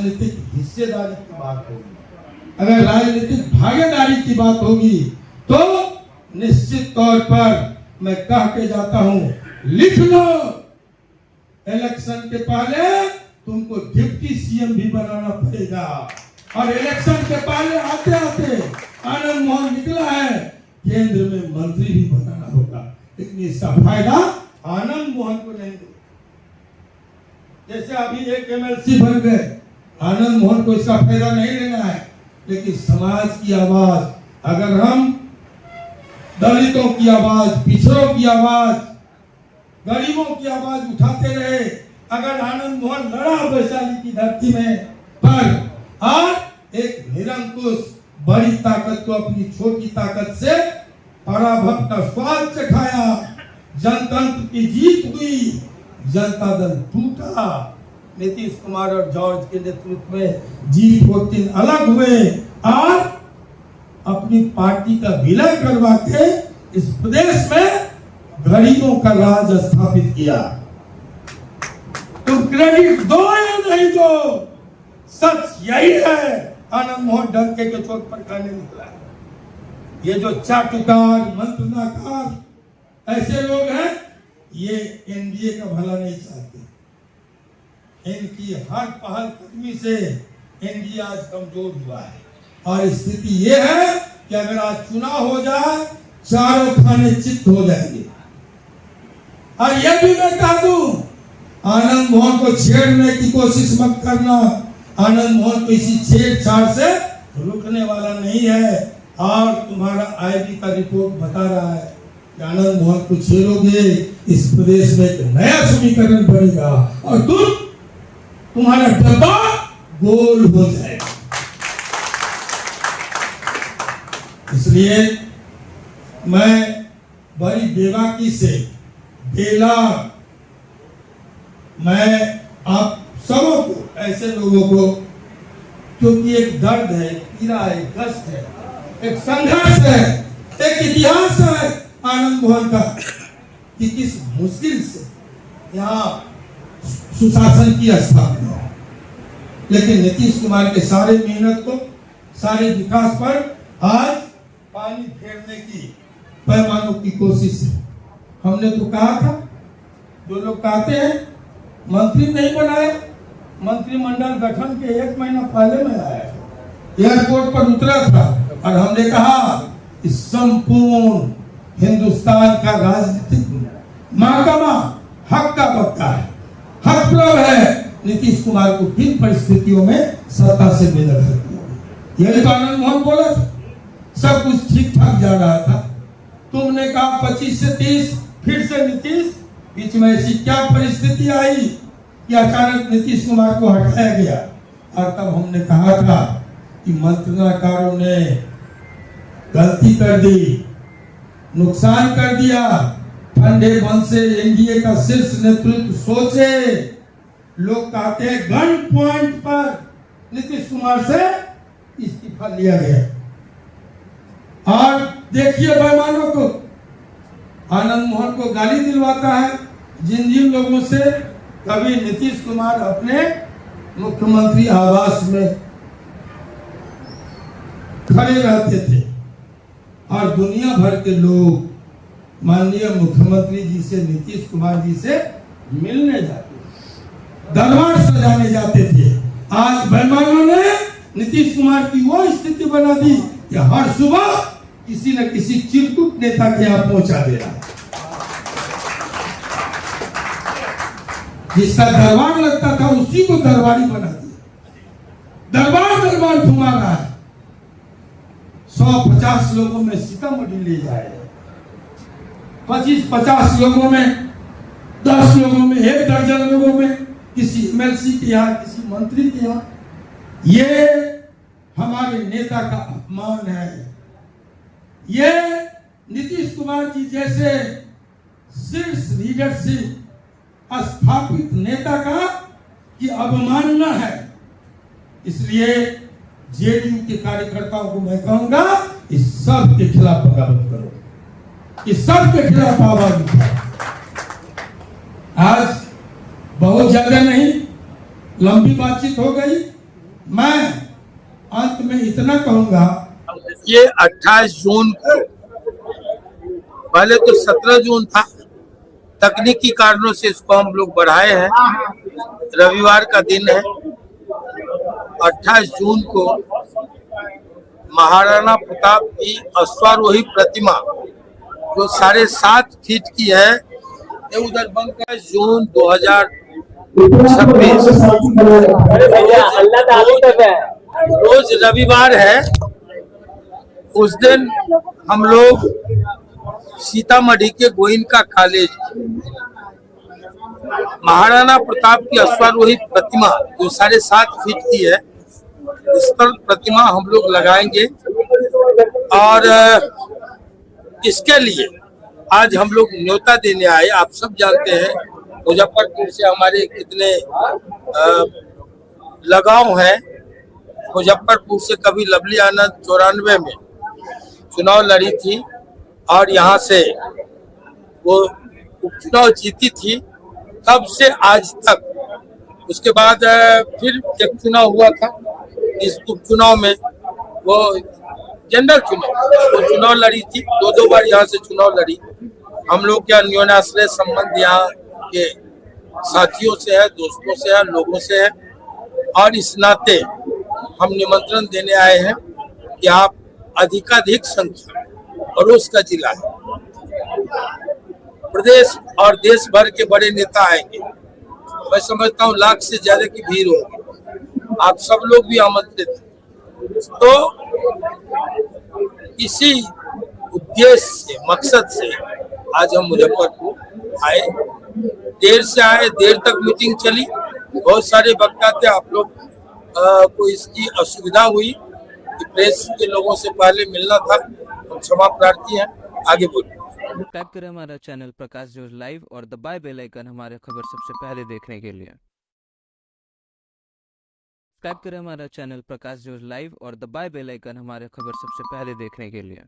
राजनीतिक हिस्सेदारी की बात होगी, अगर राजनीतिक भागीदारी की बात होगी, तो निश्चित तौर पर मैं कह के जाता हूं, लिख लो, इलेक्शन के पहले तुमको डिप्टी सीएम भी बनाना पड़ेगा। और इलेक्शन के पहले आते आते आनंद मोहन निकला है, केंद्र में मंत्री भी बनाना होगा। लेकिन इसका फायदा आनंद मोहन को नहीं देगा। जैसे अभी एक एमएलसी बन गए, आनंद मोहन को इसका फायदा नहीं लेना है, लेकिन समाज की आवाज, अगर हम दलितों की आवाज, पिछड़ों की आवाज, गरीबों की आवाज उठाते रहे, अगर आनंद मोहन लड़ा वैशाली की धरती में, पर आज एक निरंकुश बड़ी ताकत को अपनी छोटी ताकत से पराभव का स्वाद चखाया, जनतंत्र की जीत हुई, जनता दल टूटा, नीतीश कुमार और जॉर्ज के नेतृत्व में G14 अलग हुए और अपनी पार्टी का विलय करवा के इस प्रदेश में गरीबों का राज स्थापित किया। तुम क्रेडिट दो या नहीं दो, सच यही है, आनंद मोहन डंके के चोट पर खाने निकला है। ये जो चाटुकार, मंत्रनाकार ऐसे लोग हैं, ये एनडीए का भला नहीं चाहते। इनकी हर पहल कदमी से एनडीए आज कमजोर हुआ है और स्थिति ये है कि अगर आज चुनाव हो जाए, चारों खाने चित्त हो जाएंगे। और ये भी मैं कह दूं, आनंद मोहन को छेड़ने की कोशिश मत करना, आनंद मोहन को इसी छेड़छाड़ से रुकने वाला नहीं है। और तुम्हारा आईबी का रिपोर्ट बता रहा है कि आनंद मोहन को छेड़ोगे, इस प्रदेश में एक नया समीकरण बनेगा और तुम्हारा डब्बा गोल हो जाएगा। इसलिए मैं बड़ी बेबाकी से मैं आप सबों को, ऐसे लोगों को, क्योंकि एक दर्द है, एक पीड़ा है, एक कष्ट है, एक संघर्ष है, एक इतिहास है आनंद मोहन का, कि किस मुश्किल से यहाँ सुशासन की स्थापना, लेकिन नीतीश कुमार के सारे मेहनत को, सारे विकास पर आज पानी फेरने की पैमानों की कोशिश है। हमने तो कहा था, जो लोग कहते हैं मंत्री नहीं बनाए, मंत्रिमंडल गठन के 1 महीना पहले में आया, एयरपोर्ट पर उतरा था और हमने कहा इस संपूर्ण हिंदुस्तान का राजनीतिक महकमा हक का पक्का है, हक प्रभ है नीतीश कुमार को किन परिस्थितियों में सत्ता से बेदखल किया। यही तो आनंद मोहन बोला था, सब कुछ ठीक ठाक जा रहा था। तुमने कहा 25 से 30, फिर से नीतीश, बीच में ऐसी क्या परिस्थिति आई कि अचानक नीतीश कुमार को हटाया गया। और तब हमने कहा था कि मंत्रनाकारों ने गलती कर दी, नुकसान कर दिया, ठंडे मन से एनडीए का शीर्ष नेतृत्व सोचे। लोग कहते हैं गन पॉइंट पर नीतीश कुमार से इस्तीफा लिया गया। और देखिए बेईमानों को, आनंद मोहन को गाली दिलवाता है जिन लोगों से कभी नीतीश कुमार अपने मुख्यमंत्री आवास में खड़े रहते थे और दुनिया भर के लोग माननीय मुख्यमंत्री जी से, नीतीश कुमार जी से मिलने जाते, दरबार सजाने जाते थे। आज बेईमानों ने नीतीश कुमार की वो स्थिति बना दी कि हर सुबह किसी न किसी चिरकुट नेता के यहाँ पहुंचा दे रहा है। जिसका दरबार लगता था उसी को दरबारी बना दिया, दरबार घुमा रहा है। 150 लोगों में सीतामढ़ी ले जाए, 25-50 लोगों में, 10 लोगों में, 1 दर्जन लोगों में, किसी एमएलसी के यहाँ, किसी मंत्री के यहाँ। ये हमारे नेता का अपमान है। ये नीतीश कुमार जी जैसे शीर्ष लीडरशिप स्थापित नेता का की अवमानना है। इसलिए जेडीयू के कार्यकर्ताओं को मैं कहूंगा, इस सब के खिलाफ बगावत करो, इस सब के खिलाफ आवाज उठाओ। आज बहुत ज्यादा नहीं, लंबी बातचीत हो गई, मैं अंत में इतना कहूंगा, ये 28 जून को, पहले तो 17 जून था, तकनीकी कारणों से इसको हम लोग बढ़ाए हैं, रविवार का दिन है। 28 जून को महाराणा प्रताप की अश्वारोही प्रतिमा जो 7.5 फीट की है, ये उधर बनकर जून 2026 रोज रविवार है। उस दिन हम लोग सीतामढ़ी के गोइनका कॉलेज महाराणा प्रताप की अश्वारोही प्रतिमा जो 7.5 फीट की है, इस पर प्रतिमा हम लोग लगाएंगे। और इसके लिए आज हम लोग न्योता देने आए। आप सब जानते हैं मुजफ्फरपुर से हमारे कितने लगाव हैं। मुजफ्फरपुर से कभी लवली आनंद 94 में चुनाव लड़ी थी और यहाँ से वो उपचुनाव जीती थी, तब से आज तक। उसके बाद फिर एक चुनाव हुआ था, इस उपचुनाव में वो जनरल चुनाव लड़ी थी, दो बार यहाँ से चुनाव लड़ी। हम लोग क्या न्योनाश्रय संबंध यहाँ के साथियों से है, दोस्तों से है, लोगों से है, और इस नाते हम निमंत्रण देने आए हैं कि आप अधिकाधिक संख्या, पड़ोस का जिला है, प्रदेश और देश भर के बड़े नेता आएंगे। मैं समझता हूँ लाख से ज्यादा की भीड़ होगी। आप सब लोग भी आमंत्रित हैं। तो इसी उद्देश्य से, मकसद से आज हम मुजफ्फरपुर आए। देर से आए, देर तक मीटिंग चली, बहुत सारे वक्ता थे। आप लोग को इसकी असुविधा हुई कि प्रेस के लोगों से पहले मिलना था, हम क्षमा प्रार्थी हैं। आगे बोलिए। सब्सक्राइब करें हमारा चैनल प्रकाश जोश लाइव और दबाए बेल आइकन हमारे खबर सबसे पहले देखने के लिए। सब्सक्राइब करें हमारा चैनल प्रकाश जोश लाइव और दबाए बेल आइकन हमारे खबर सबसे पहले देखने के लिए।